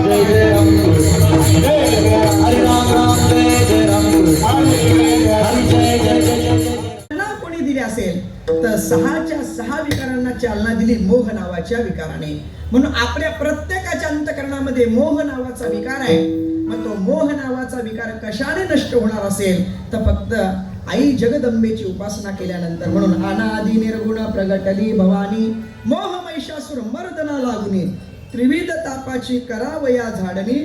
जय जय राम हरे राम राम जय जय राम हरे जय जय जय ना कोणी दिले असेल तर 6च्या 6 विकारांना चालना दिली मोह नावाच्या विकाराने. म्हणून आपल्या प्रत्येकाच्या अंतःकरणामध्ये मोह नावाचा विकार आहे. मग तो मोह नावाचा विकार कशाने नष्ट होणार असेल तर फक्त आई जगदंबेची उपासना केल्यानंतर. म्हणून अनादि निर्गुण प्रगटली भवानी मोह महिषासुर मर्दना लागुनी त्रिविध तापाची करावया झाडणी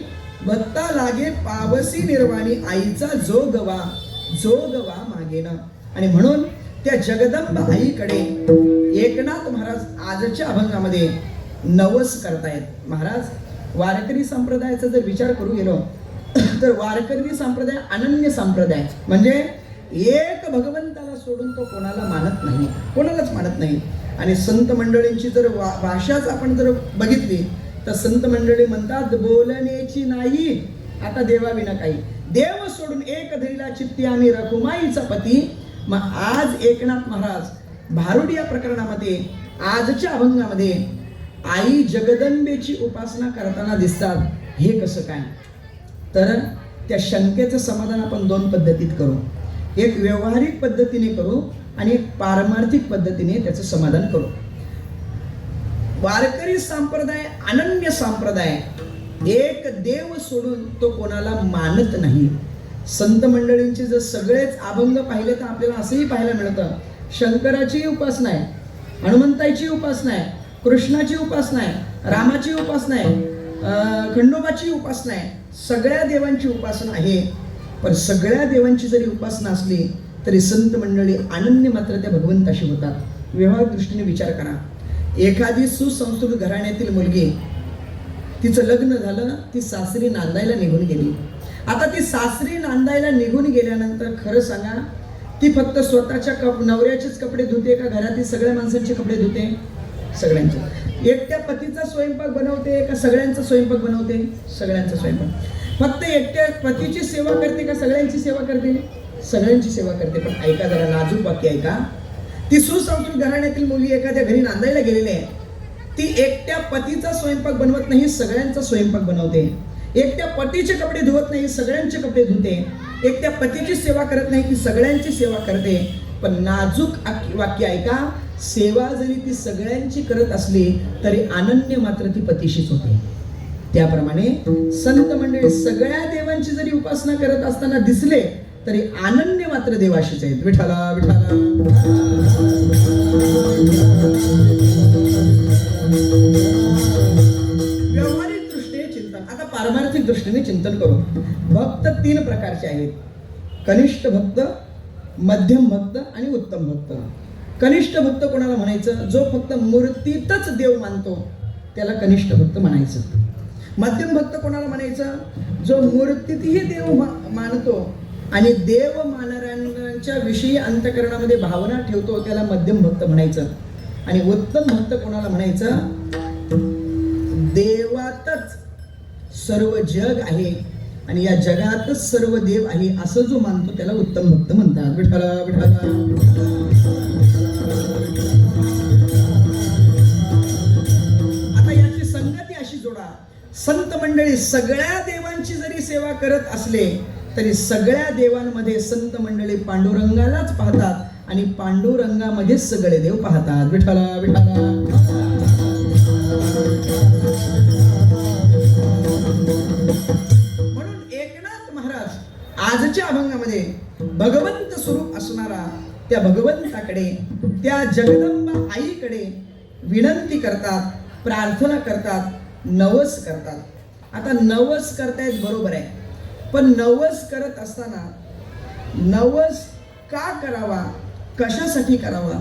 भक्ता लागे पावसी निर्वाणी आईचा जोगवा मागेन. आणि म्हणून त्या जगदंब आईकडे एकनाथ महाराज आजच्या अभंगामध्ये नवस करतायत. महाराज वारकरी संप्रदायाचा जर विचार करू गेलो तर वारकरी संप्रदाय अनन्य संप्रदाय, म्हणजे एक भगवंताला सोडून तो कोणाला मानत नाही, कोणालाच मानत नाही. आणि संत मंडळींची जर भाषाच आपण जर बघितली तर संत मंडळी म्हणतात बोलण्याची नाही आता देवाविना काही, देव सोडून एक धैला चित्ती आम्ही रखुमाईचा पती. मग आज एकनाथ महाराज भारुड या प्रकरणामध्ये आजच्या अभंगामध्ये आई जगदंबेची उपासना करताना दिसतात. हे कसं काय? तर त्या शंकेचं समाधान आपण 2 पद्धतीत करू. एक व्यवहारिक पद्धतीने करू आणि एक पारमार्थिक पद्धतीने त्याचं समाधान करू. वारकरी संप्रदाय अनन्य संप्रदाय, एक देव सोडून तो कोणाला मानत नाही. संत मंडळींचे जर सगळेच अभंग पाहिले तर आपल्याला असंही पाहायला मिळतं शंकराची उपासना आहे, हनुमंताची उपासना आहे, कृष्णाची उपासना आहे, रामाची उपासना आहे, खंडोबाची उपासना आहे, सगळ्या देवांची उपासना आहे. पण सगळ्या देवांची जरी उपासना असली तरी संत मंडळी अनन्य मात्र त्या भगवंताशी होतात. व्यवहार दृष्टीने विचार करा. एखादी सुसंस्कृत घराण्यातील मुलगी, तिचं लग्न झालं, ती सासरी नांदायला निघून गेली. आता ती सासरी नांदायला निघून गेल्यानंतर खरं सांगा ती फक्त स्वतःच्या नवऱ्याचेच कपडे धुते का घरातील सगळ्या माणसांचे कपडे धुते? सगळ्यांचे. एकट्या पतीचा स्वयंपाक बनवते का सगळ्यांचा स्वयंपाक बनवते? सगळ्यांचा स्वयंपाक. फक्त एकट्या पतीची सेवा करते का सगळ्यांची सेवा करते? सगळ्यांची सेवा करते. पण ऐका जरा नाजूक वाक्य ऐका. ती सुसंस्कृत घराण्यातील मुलगी एखाद्या घरी नांदायला गेलेली आहे. ती एकट्या पतीचा स्वयंपाक बनवत नाही, सगळ्यांचा स्वयंपाक बनवते. एकट्या पतीचे कपडे धुवत नाही, सगळ्यांचे कपडे धुते. एकट्या पतीची सेवा करत नाही, ती सगळ्यांची सेवा करते. पण नाजूक वाक्य ऐका, सेवा जरी ती सगळ्यांची करत असली तरी अनन्य मात्र ती पतीशीच होते. त्याप्रमाणे संत मंडळी सगळ्या देवांची जरी उपासना करत असताना दिसले तरी अनन्य मात्र देवाशीच आहेत. विठाला विठाला. व्यावहारिक दृष्टीने चिंतन. आता पारमार्थिक दृष्टीने चिंतन करू. भक्त 3 प्रकारचे आहेत: कनिष्ठ भक्त, मध्यम भक्त आणि उत्तम भक्त. कनिष्ठ भक्त कोणाला म्हणायचं? जो फक्त मूर्तीतच देव मानतो त्याला कनिष्ठ भक्त म्हणायचं. मध्यम भक्त कोणाला म्हणायचं? जो मूर्तीतही देव मानतो आणि देव मानणाऱ्यांच्या विषयी अंतःकरणामध्ये भावना ठेवतो त्याला मध्यम भक्त म्हणायचं. आणि उत्तम भक्त कोणाला म्हणायचं? देवातच सर्व जग आहे आणि या जगातच सर्व देव आहे असं जो मानतो त्याला उत्तम भक्त म्हणतात. विठाला विठाला. आता याची संगती अशी जोडा. संत मंडळी सगळ्या देवांची जरी सेवा करत असले तरी सगळ्या देवांमध्ये संत मंडळी पांडुरंगालाच पाहतात आणि पांडुरंगामध्येच सगळे देव पाहतात. विठाला विठाला. म्हणून एकनाथ महाराज आजच्या अभंगामध्ये भगवंत स्वरूप असणारा त्या भगवंताकडे, त्या जगदंबा आईकडे विनंती करतात, प्रार्थना करतात, नवस करतात. आता नवस करतायत बरोबर आहे, पण नवस करत असताना नवस का करावा, कशासाठी करावा?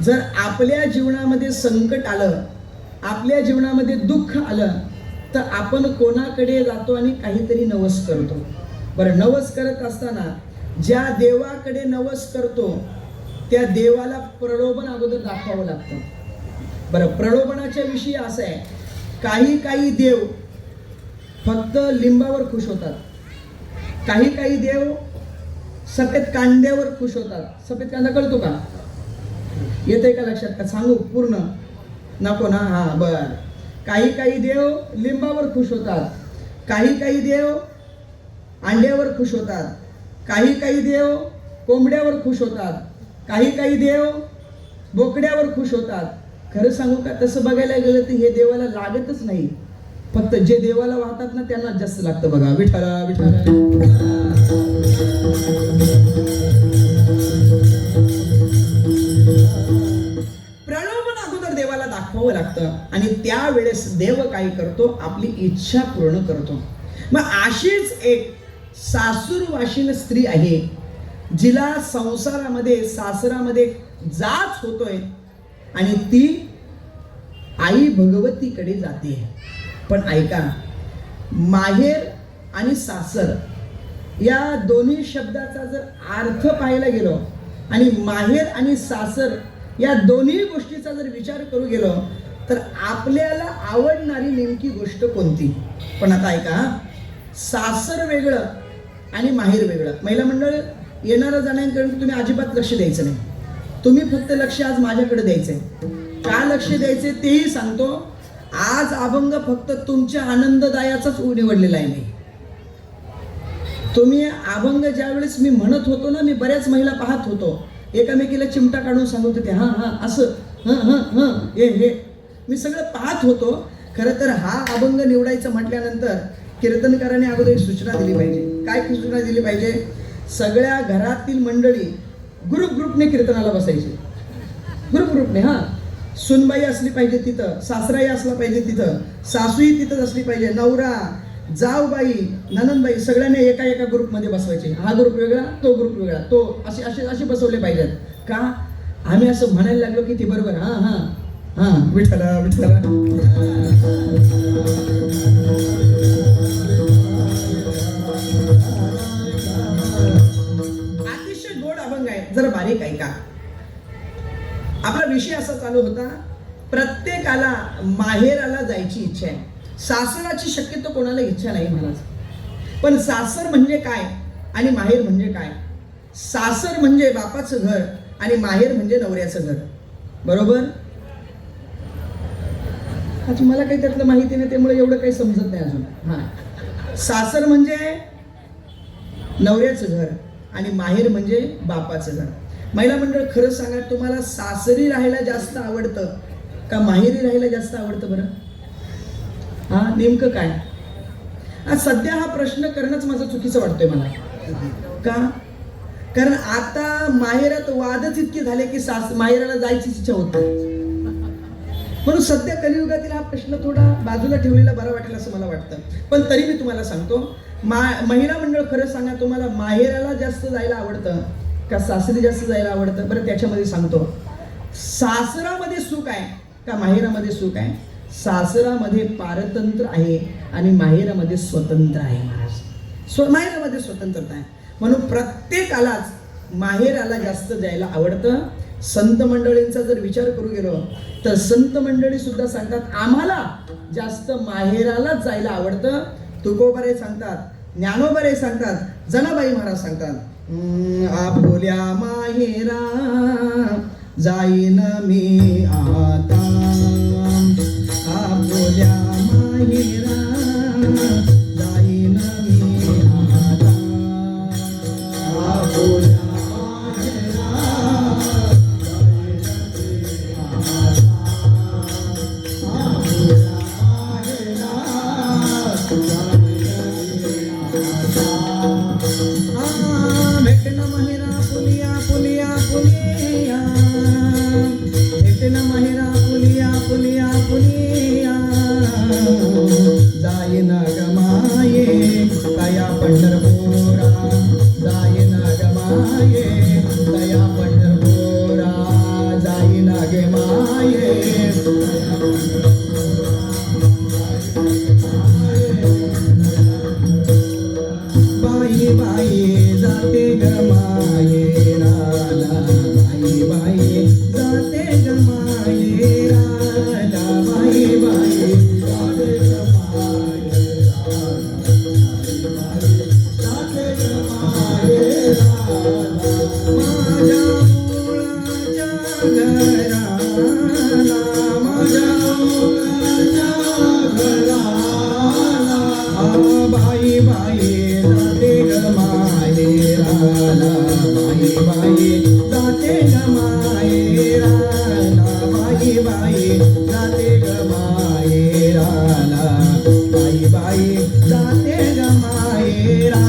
जर आपल्या जीवनामध्ये संकट आलं, आपल्या जीवनामध्ये दुःख आलं तर आपण कोणाकडे जातो आणि काहीतरी नवस करतो. बरं, नवस करत असताना ज्या देवाकडे नवस करतो त्या देवाला प्रलोभन अगोदर दाखवावं लागतं. बरं, प्रलोभनाच्या विषयी असं आहे, काही देव फक्त लिंबावर खुश होतात, काही देव सफेद कांद्यावर खुश होतात. सफेद कांदा कळतो का? येतंय का लक्षात? का सांगू पूर्ण? नको ना? हा, बर. काही काही देव लिंबावर खुश होतात, काही काही देव अंड्यावर खुश होतात, काही काही देव कोंबड्यावर खुश होतात, काही काही देव बोकड्यावर खुश होतात. खरं सांगू का, तसं बघायला गेलं तर हे देवाला लागतच नाही. फक्त जे देवाला वाहतात ना त्यांना जास्त लागतं बघा. विठ्ठला विठ्ठला. प्रलोभन अगोदर देवाला दाखवावं लागतं आणि त्यावेळेस देव काय करतो, आपली इच्छा पूर्ण करतो. मग अशीच एक सासूरवाशीन स्त्री आहे, जिला संसारामध्ये सासरामध्ये जाच होतोय आणि ती आई भगवतीकडे जाते. पण ऐका, माहेर आणि सासर या दोन्ही शब्दाचा जर अर्थ पाहायला गेलो आणि माहेर आणि सासर या दोन्ही गोष्टीचा जर विचार करू गेलो तर आपल्याला आवडणारी नेमकी गोष्ट कोणती? पण आता ऐका, सासर वेगळं आणि माहेर वेगळं. महिला मंडळ येणाऱ्या जाण्याकडे तुम्ही अजिबात लक्ष द्यायचं नाही. तुम्ही फक्त लक्ष आज माझ्याकडे द्यायचंय. का लक्ष द्यायचे तेही सांगतो. आज अभंग फक्त तुमच्या आनंददायाचाच निवडलेला आहे. मी तुम्ही अभंग ज्यावेळेस मी म्हणत होतो ना, मी बऱ्याच महिला पाहत होतो, एकामेकीला चिमटा काढून सांगत होते, हां हां असं, हं हं हं हे हे मी सगळं पाहत होतो. खरं तर हा अभंग निवडायचं म्हटल्यानंतर कीर्तनकाराने अगोदर एक सूचना दिली पाहिजे. काय सूचना दिली पाहिजे? सगळ्या घरातील मंडळी ग्रुपने कीर्तनाला बसायचे. ग्रुपने. हां, सुनबाई असली पाहिजे तिथं, सासराई असला पाहिजे तिथं, सासूही तिथंच असली पाहिजे, नवरा, जावबाई, ननंदबाई सगळ्यांनी एका एका ग्रुपमध्ये बसवायचे. हा ग्रुप वेगळा, तो ग्रुप वेगळा, तो असे बसवले पाहिजेत. का? आम्ही असं म्हणायला लागलो की ती बरोबर. हां हां हां विठ्ठला विठ्ठला. अतिशय गोड अभंग आहे. जरा बारीक ऐका. आपला विषय असा चालू होता, प्रत्येकाला माहेराला जायची इच्छा आहे. सासराची शक्यतो कोणाला इच्छा नाही महाराज. पण सासर म्हणजे काय आणि माहेर म्हणजे काय? सासर म्हणजे बापाचं घर आणि माहेर म्हणजे नवऱ्याचं घर. बरोबर? आज मला काही त्यातलं माहिती नाही, त्यामुळे एवढं काही समजत नाही अजून. हां, सासर म्हणजे नवऱ्याचं घर आणि माहेर म्हणजे बापाचं घर. महिला मंडळ, खरं सांगा, तुम्हाला सासरी राहायला जास्त आवडतं का माहेरी राहायला जास्त आवडतं बरं? हा, नेमकं काय? सध्या हा प्रश्न करणंच माझं चुकीचं वाटतंय मला. का? कारण आता माहेरात वादच इतके झाले की माहेराला जायची इच्छा होत नाही. म्हणून सध्या कलियुगातील हा प्रश्न थोडा बाजूला ठेवलेला बरा वाटेल असं मला वाटतं. पण तरी मी तुम्हाला सांगतो, महिला मंडळ, खरं सांगा, तुम्हाला माहेराला जास्त जायला आवडतं का सासरी जास्त जायला आवडतं बरं? त्याच्यामध्ये सांगतो, सासरामध्ये सुख आहे का माहेरामध्ये सुख आहे? सासरामध्ये पारतंत्र आहे आणि माहेरामध्ये स्वतंत्र आहे महाराज. माहेरामध्ये स्वतंत्रता आहे. म्हणून प्रत्येकालाच माहेराला जास्त जायला आवडतं. संत मंडळींचा जर विचार करू गेलो तर संत मंडळी सुद्धा सांगतात, आम्हाला जास्त माहेरालाच जायला आवडतं. तुकोबारे सांगतात, ज्ञानोबारे सांगतात, जनाबाई महाराज सांगतात, आपुल्या माहेरा जाईन मी आता, आपुल्या माहेरा जाईन मी आता, आपुल्या जाईन गमाये तया पंढरपुरा, जाईन गमाये तया पंढरपुरा, जाईन गमाये. बाई बाई जाते गमाये राला, बाई बाई जाते गमाये राला, बाई बाई जाते गमाये माझ्या मुलाच्या घराला, माझ्या मुलाच्या बाई जाते ग माहेराला बाई बाई जाते ग माहेराला बाई बाई जाते ग माहेराला बाई बाई जाते ग माहेराला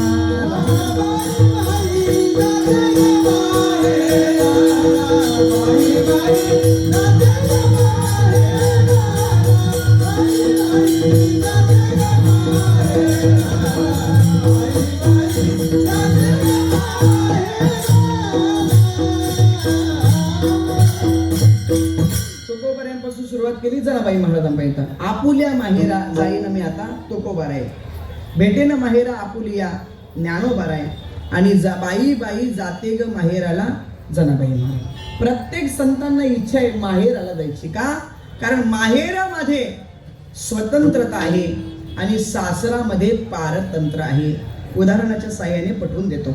तुकोबाऱ्यांपासून सुरुवात केली जनाबाई महाराजांपर्यंत. आपुल्या माहेरा जाईन मी आता तुकोबाराय, भेटेन माहेरा आपुलिया ज्ञानोबाराय, आणि बाई बाई जाते ग माहेराला जनाबाई महाराज. प्रत्येक संतांना इच्छा आहे माहेराला जायची. का? कारण माहेरामध्ये स्वतंत्रता आहे आणि सासरामध्ये पारतंत्र आहे. उदाहरणाच्या साहाय्याने पटवून देतो.